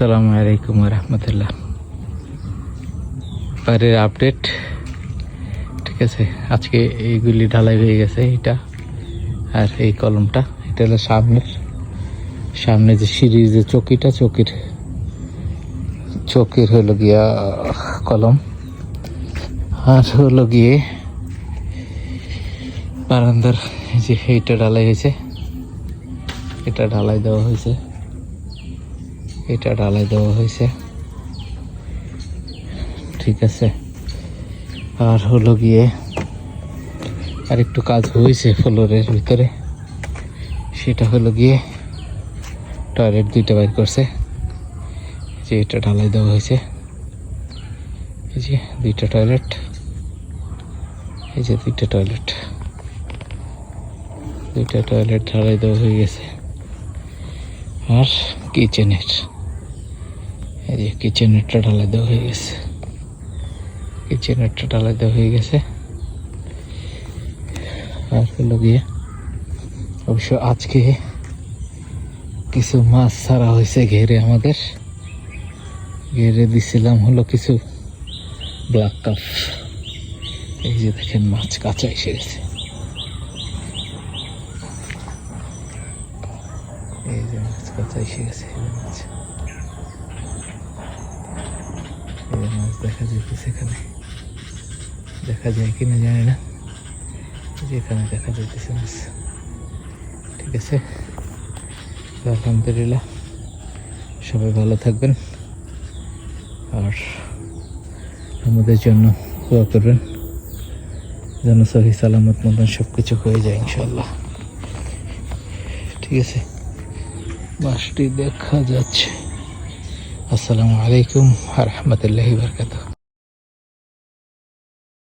আসসালামু আলাইকুম রহমতুল্লাহ। বাড়ির আপডেট, ঠিক আছে। আজকে এইগুলি ঢালাই হয়ে গেছে, এটা আর এই কলমটা, এটা হলো সামনে যে সিঁড়ির যে চকির হলো গিয়া কলম, আর হলো গিয়ে বারান্দার যে এইটা ঢালাই হয়েছে, এটা ঢালাই দেওয়া হয়েছে, ঠিক আছে। আর হলো গিয়ে আর একটু কাজ হয়েছে ফ্লোরের ভিতরে, সেটা হলো গিয়ে টয়লেট দুইটা বাইর করছে, যে এটা ঢালাই দেওয়া হয়েছে, এই যে দুইটা টয়লেট, দুইটা টয়লেট ঢালাই দেওয়া হয়ে গেছে। আর কিচেনেরটা ঢালাই দেওয়া হয়ে গেছে, আর হলো গিয়ে অবশ্য আজকে কিছু মাছ ছাড়া হয়েছে ঘেরে, আমাদের ঘেরে দিছিলাম হলো কিছু ব্ল্যাক কাপ। এই যে দেখেন মাছ কাঁচা এসে গেছে, এই যে মাছ কাঁচা এসে গেছে, মাছ দেখা যাইতেছে, এখানে দেখা যায় কিনা জানি না, যেখানে দেখা যাইতেছে মাছ, ঠিক আছে। আলহামদুলিল্লাহ, সবাই ভালো থাকবেন আর আমাদের জন্য দোয়া করবেন যেন সহি সালামত মতন সব কিছু হয়ে যায় ইনশাল্লাহ, ঠিক আছে। মাছটি দেখা যাচ্ছে। আসসালামু আলাইকুম ওয়া রাহমাতুল্লাহি ওয়া বারাকাতুহু।